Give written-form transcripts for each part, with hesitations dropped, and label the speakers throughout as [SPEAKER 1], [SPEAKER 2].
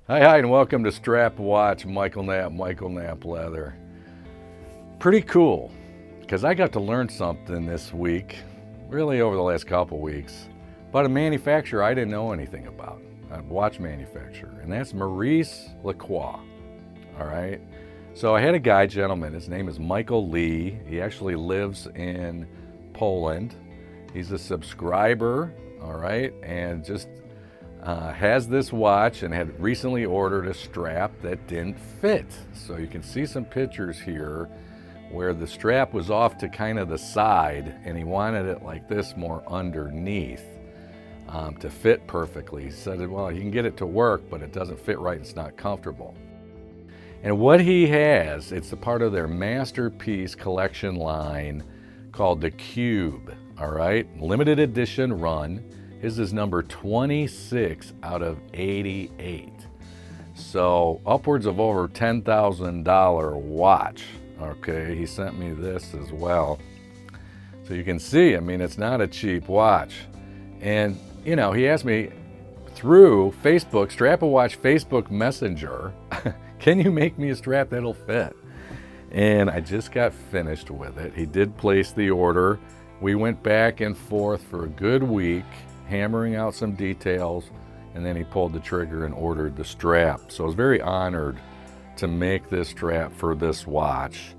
[SPEAKER 1] Hi, and welcome to Strap Watch, Michael Knapp Leather. Pretty cool, because I got to learn something this week, really over the last couple weeks, about a manufacturer I didn't know anything about, a watch manufacturer, and that's Maurice Lacroix. All right. So I had a gentleman, his name is Michael Lee. He actually lives in Poland. He's a subscriber, all right, and just has this watch and had recently ordered a strap that didn't fit. So you can see some pictures here where the strap was off to kind of the side and he wanted it like this, more underneath, to fit perfectly. He said, well, you can get it to work, but it doesn't fit right, it's not comfortable. And what he has, it's a part of their masterpiece collection line called the Cube, all right? Limited edition run. His is number 26 out of 88. So upwards of over $10,000 watch. Okay, he sent me this as well. So you can see, I mean, it's not a cheap watch. And, you know, he asked me through Facebook, Strap-A-Watch Facebook Messenger, can you make me a strap that'll fit? And I just got finished with it. He did place the order. We went back and forth for a good week, hammering out some details, and then he pulled the trigger and ordered the strap. So I was very honored to make this strap for this watch.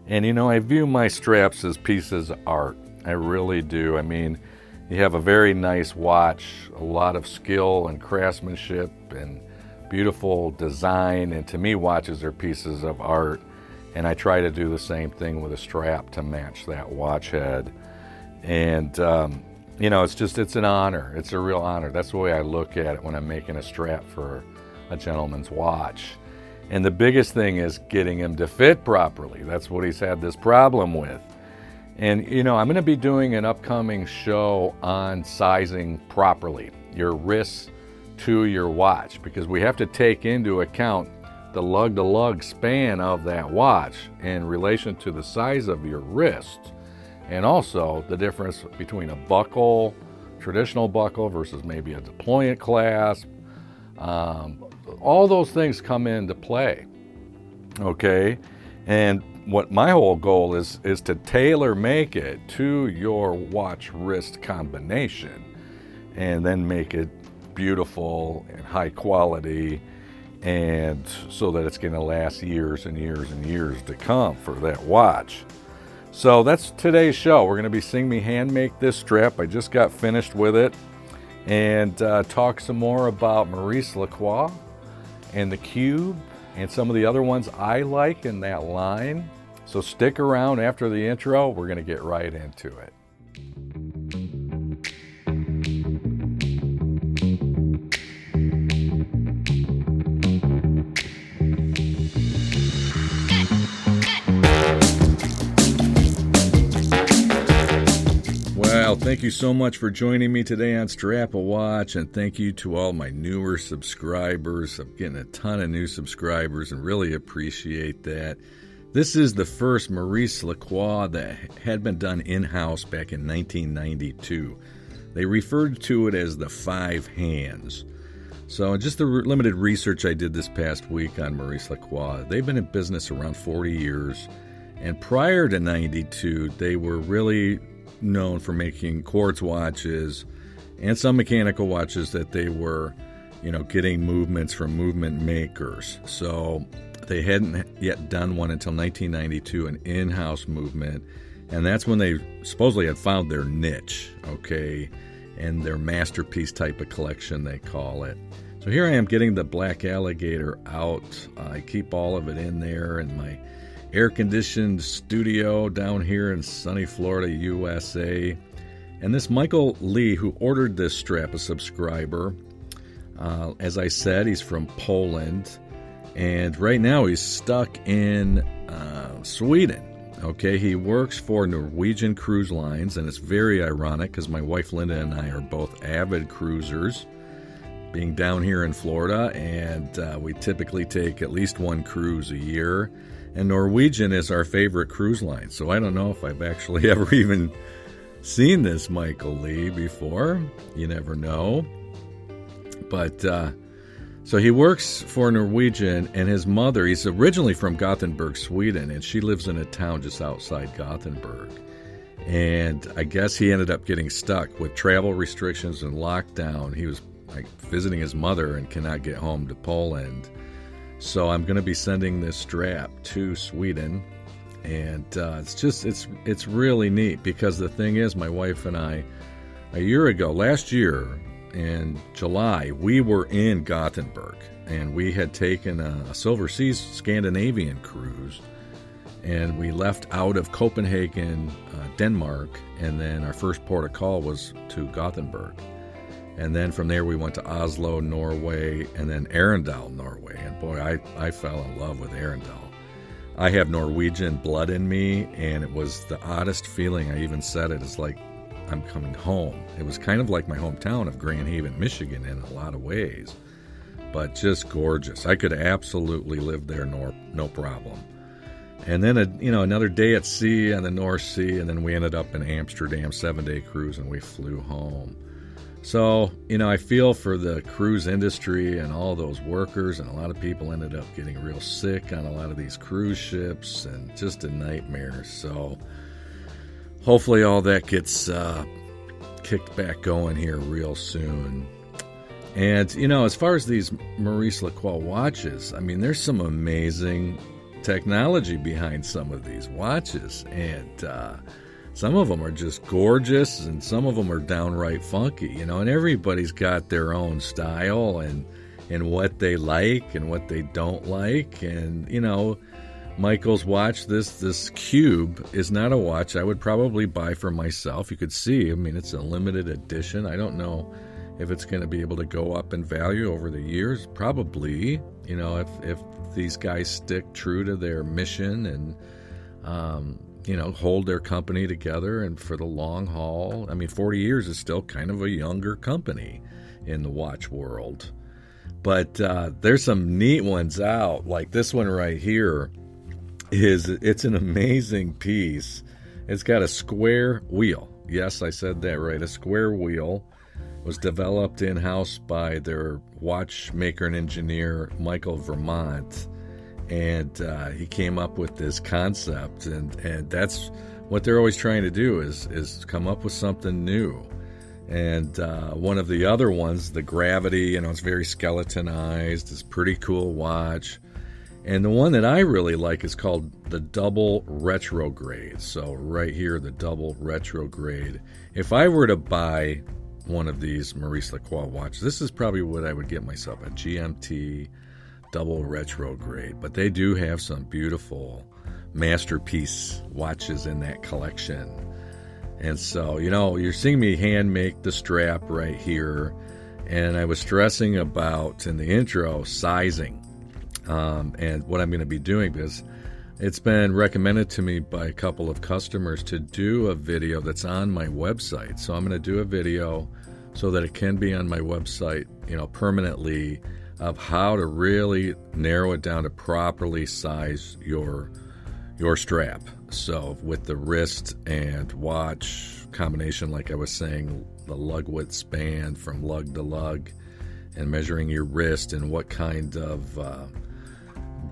[SPEAKER 1] And you know, I view my straps as pieces of art. I really do. I mean, you have a very nice watch, a lot of skill and craftsmanship and beautiful design, and to me, watches are pieces of art. And I try to do the same thing with a strap to match that watch head. And you know, it's an honor. It's a real honor. That's the way I look at it when I'm making a strap for a gentleman's watch. And the biggest thing is getting him to fit properly. That's what he's had this problem with. And, you know, I'm going to be doing an upcoming show on sizing properly your wrists to your watch, because we have to take into account the lug-to-lug span of that watch in relation to the size of your wrist. And also the difference between a buckle, traditional buckle versus maybe a deployant clasp. All those things come into play, okay? And what my whole goal is to tailor make it to your watch wrist combination and then make it beautiful and high quality, and so that it's gonna last years and years and years to come for that watch. So that's today's show. We're going to be seeing me hand make this strap. I just got finished with it, and talk some more about Maurice Lacroix and the Cube and some of the other ones I like in that line. So stick around after the intro. We're going to get right into it. Well, thank you so much for joining me today on Strap-A-Watch, and thank you to all my newer subscribers. I'm getting a ton of new subscribers and really appreciate that. This is the first Maurice Lacroix that had been done in-house back in 1992. They referred to it as the 5 hands. So just the limited research I did this past week on Maurice Lacroix, they've been in business around 40 years, and prior to 92, they were really known for making quartz watches and some mechanical watches that they were, you know, getting movements from movement makers. So they hadn't yet done one until 1992, an in-house movement, and that's when they supposedly had found their niche, okay, and their masterpiece type of collection, they call it. So here I am getting the black Alligator out. I keep all of it in there in my air-conditioned studio down here in sunny Florida, USA. And this Michael Lee, who ordered this strap, a subscriber, as I said, he's from Poland, and right now he's stuck in Sweden. Okay, he works for Norwegian Cruise Lines, and it's very ironic because my wife Linda and I are both avid cruisers, being down here in Florida, and we typically take at least one cruise a year. And Norwegian is our favorite cruise line, so I don't know if I've actually ever even seen this Michael Lee before. You never know. But So he works for Norwegian, and his mother, he's originally from Gothenburg, Sweden, and she lives in a town just outside Gothenburg. And I guess he ended up getting stuck with travel restrictions and lockdown. He was like visiting his mother and cannot get home to Poland. So I'm going to be sending this strap to Sweden. And it's really neat, because the thing is, my wife and I, last year in July, we were in Gothenburg, and we had taken a Silver Seas Scandinavian cruise, and we left out of Copenhagen, Denmark, and then our first port of call was to Gothenburg. And then from there we went to Oslo, Norway, and then Arendal, Norway. And boy, I fell in love with Arendal. I have Norwegian blood in me, and it was the oddest feeling. I even said it, it's like I'm coming home. It was kind of like my hometown of Grand Haven, Michigan in a lot of ways, but just gorgeous. I could absolutely live there, no problem. And then, another day at sea on the North Sea, and then we ended up in Amsterdam, 7-day cruise, and we flew home. So, I feel for the cruise industry and all those workers, and a lot of people ended up getting real sick on a lot of these cruise ships, and just a nightmare. So hopefully all that gets kicked back going here real soon. And, as far as these Maurice Lacroix watches, there's some amazing technology behind some of these watches, and some of them are just gorgeous, and some of them are downright funky, and everybody's got their own style and what they like and what they don't like. And Michael's watch, this cube, is not a watch I would probably buy for myself. You could see, it's a limited edition. I don't know if it's going to be able to go up in value over the years. Probably, if these guys stick true to their mission and, hold their company together and for the long haul. 40 years is still kind of a younger company in the watch world. But there's some neat ones out, like this one right here. It's an amazing piece. It's got a square wheel. Yes, I said that right. A square wheel. Was developed in-house by their watchmaker and engineer, Michael Vermont. And he came up with this concept, and that's what they're always trying to do is come up with something new. And one of the other ones, the Gravity, it's very skeletonized. It's a pretty cool watch. And the one that I really like is called the Double Retrograde. So right here, the Double Retrograde. If I were to buy one of these Maurice Lacroix watches, this is probably what I would get myself, a GMT Double Retrograde. But they do have some beautiful masterpiece watches in that collection. And so, you're seeing me hand make the strap right here. And I was stressing about, in the intro, sizing. And what I'm going to be doing, because it's been recommended to me by a couple of customers to do a video that's on my website. So I'm going to do a video so that it can be on my website, permanently, of how to really narrow it down to properly size your strap. So with the wrist and watch combination, like I was saying, the lug width span from lug to lug, and measuring your wrist and what kind of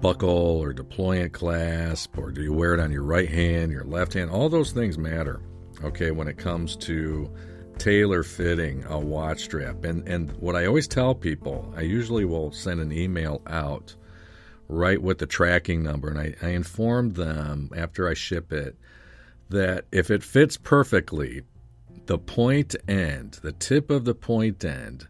[SPEAKER 1] buckle or deployant clasp, or do you wear it on your right hand, your left hand? All those things matter, okay, when it comes to tailor fitting a watch strap. And what I always tell people, I usually will send an email out right with the tracking number, and I inform them after I ship it that if it fits perfectly, the point end, the tip of the point end,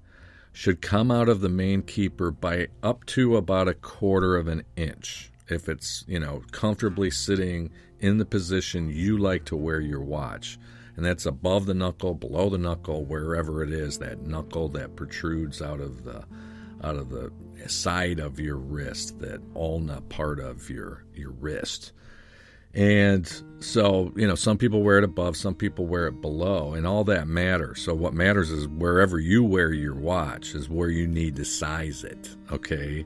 [SPEAKER 1] should come out of the main keeper by up to about 1/4 of an inch. If it's, comfortably sitting in the position you like to wear your watch. And that's above the knuckle, below the knuckle, wherever it is, that knuckle that protrudes out of the side of your wrist, that ulna part of your wrist. And so, some people wear it above, some people wear it below, and all that matters. So what matters is wherever you wear your watch is where you need to size it, okay?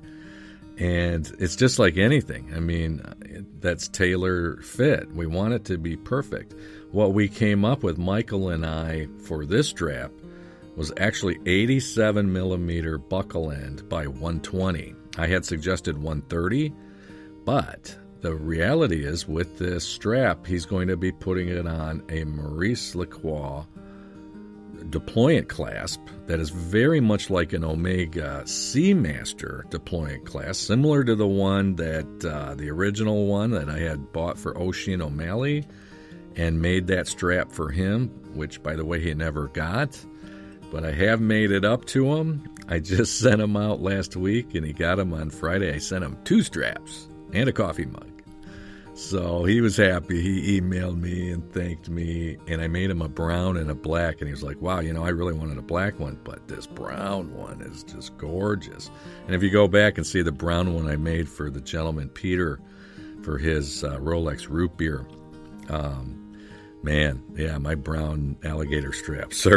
[SPEAKER 1] And it's just like anything. That's tailor fit. We want it to be perfect. What we came up with, Michael and I, for this strap, was actually 87 millimeter buckle end by 120. I had suggested 130, but the reality is with this strap, he's going to be putting it on a Maurice Lacroix deployant clasp that is very much like an Omega Seamaster deployant clasp, similar to the one that the original one that I had bought for Oisin O'Malley and made that strap for him, which, by the way, he never got. But I have made it up to him. I just sent him out last week, and he got him on Friday. I sent him 2 straps and a coffee mug. So he was happy. He emailed me and thanked me, and I made him a brown and a black, and he was like, wow, I really wanted a black one, but this brown one is just gorgeous. And if you go back and see the brown one I made for the gentleman Peter for his Rolex root beer, man, yeah, my brown alligator straps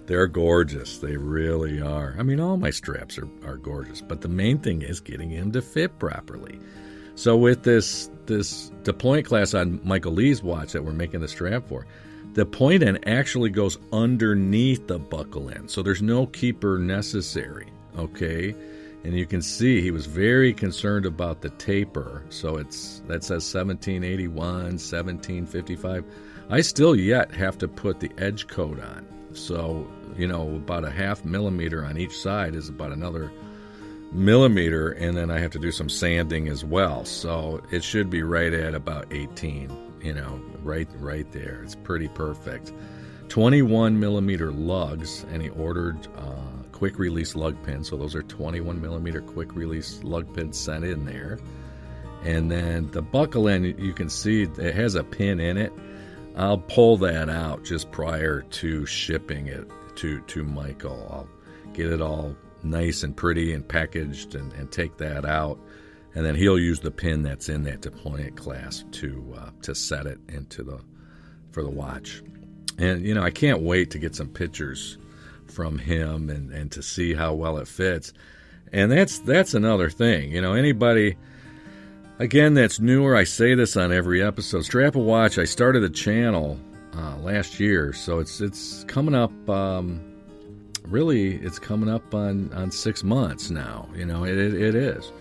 [SPEAKER 1] they're gorgeous. They really are. I mean, all my straps are gorgeous, but the main thing is getting him to fit properly. So with this deployant class on Michael Lee's watch that we're making the strap for, the point end actually goes underneath the buckle end, so there's no keeper necessary, okay? And you can see he was very concerned about the taper, so that says 1781, 1755. I still yet have to put the edge coat on, so, about a 0.5 millimeter on each side is about another millimeter, and then I have to do some sanding as well. So it should be right at about 18, right there. It's pretty perfect. 21 millimeter lugs, and he ordered quick release lug pins. So those are 21 millimeter quick release lug pins sent in there. And then the buckle end, you can see it has a pin in it. I'll pull that out just prior to shipping it to Michael. I'll get it all nice and pretty and packaged and take that out, and then he'll use the pin that's in that deployant clasp to set it for the watch. And I can't wait to get some pictures from him and to see how well it fits. And that's another thing. Anybody again that's newer, I say this on every episode. Strap a Watch. I started a channel last year, so it's coming up. Really, it's coming up on 6 months now. It is.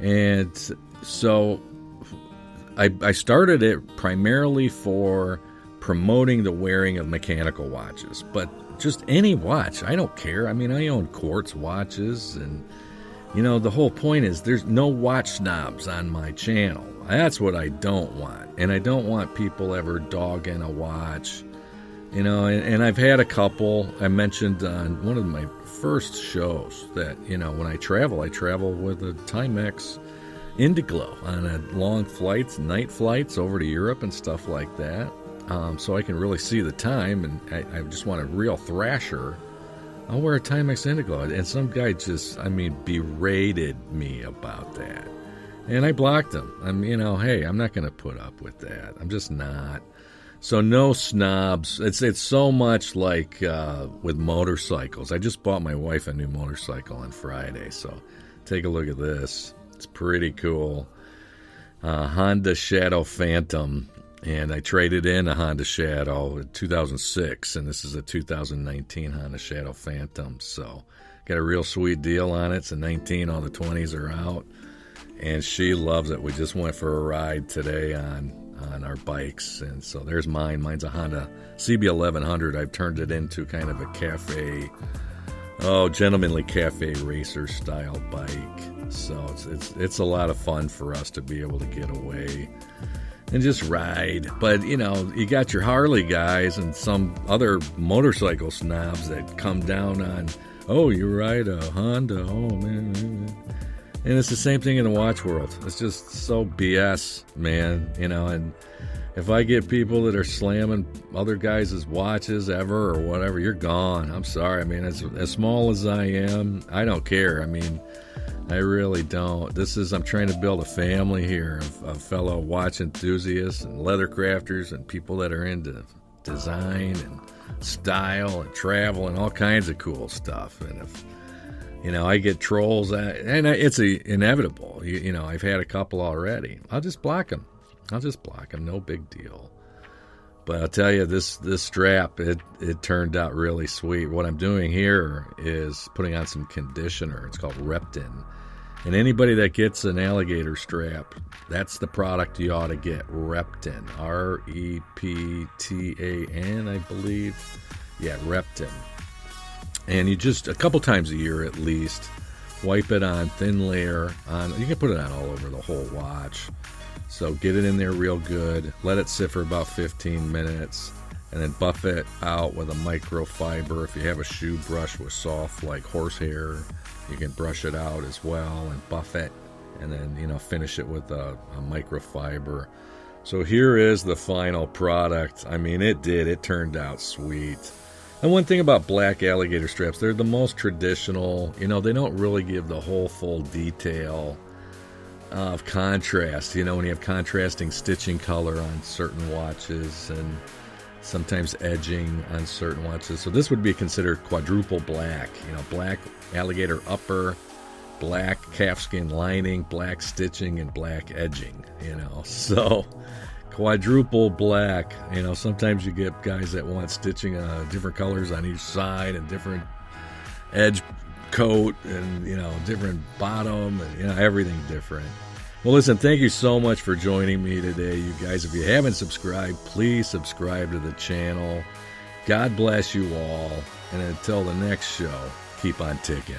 [SPEAKER 1] And so I started it primarily for promoting the wearing of mechanical watches, but just any watch. I don't care. I mean, I own quartz watches, and, the whole point is there's no watch snobs on my channel. That's what I don't want. And I don't want people ever dogging a watch. And I've had a couple. I mentioned on one of my first shows that, when I travel with a Timex Indiglo on long flights, night flights over to Europe and stuff like that. So I can really see the time, and I just want a real thrasher. I'll wear a Timex Indiglo. And some guy just, berated me about that. And I blocked him. Hey, I'm not going to put up with that. I'm just not. So no snobs. It's so much like with motorcycles. I just bought my wife a new motorcycle on Friday, so take a look at this. It's pretty cool. Honda Shadow Phantom, and I traded in a Honda Shadow in 2006, and this is a 2019 Honda Shadow Phantom. So got a real sweet deal on it. It's a 19, all the 20s are out, and she loves it. We just went for a ride today on our bikes, and so there's mine. Mine's a Honda CB1100. I've turned it into kind of a cafe, gentlemanly cafe racer style bike. So it's a lot of fun for us to be able to get away and just ride. But you got your Harley guys and some other motorcycle snobs that come down on, you ride a Honda, man. And it's the same thing in the watch world. It's just so BS, man. And if I get people that are slamming other guys' watches ever or whatever, you're gone. I'm sorry. As small as I am, I don't care. I really don't. I'm trying to build a family here of fellow watch enthusiasts and leather crafters and people that are into design and style and travel and all kinds of cool stuff. And if I get trolls, and it's inevitable. I've had a couple already. I'll just block them. No big deal. But I'll tell you, this strap, it turned out really sweet. What I'm doing here is putting on some conditioner. It's called Repton. And anybody that gets an alligator strap, that's the product you ought to get, Repton. R-E-P-T-A-N, I believe. Yeah, Repton. And you just, a couple times a year at least, wipe it on, thin layer on. You can put it on all over the whole watch. So get it in there real good. Let it sit for about 15 minutes. And then buff it out with a microfiber. If you have a shoe brush with soft, like horsehair, you can brush it out as well and buff it. And then, finish it with a microfiber. So here is the final product. I mean, it turned out sweet. And one thing about black alligator straps, they're the most traditional. They don't really give the whole full detail of contrast. When you have contrasting stitching color on certain watches and sometimes edging on certain watches. So this would be considered quadruple black. Black alligator upper, black calfskin lining, black stitching, and black edging. So quadruple black. Sometimes you get guys that want stitching different colors on each side and different edge coat and different bottom and everything different. Well, listen, thank you so much for joining me today, you guys. If you haven't subscribed, please subscribe to the channel. God bless you all, and until the next show, keep on ticking.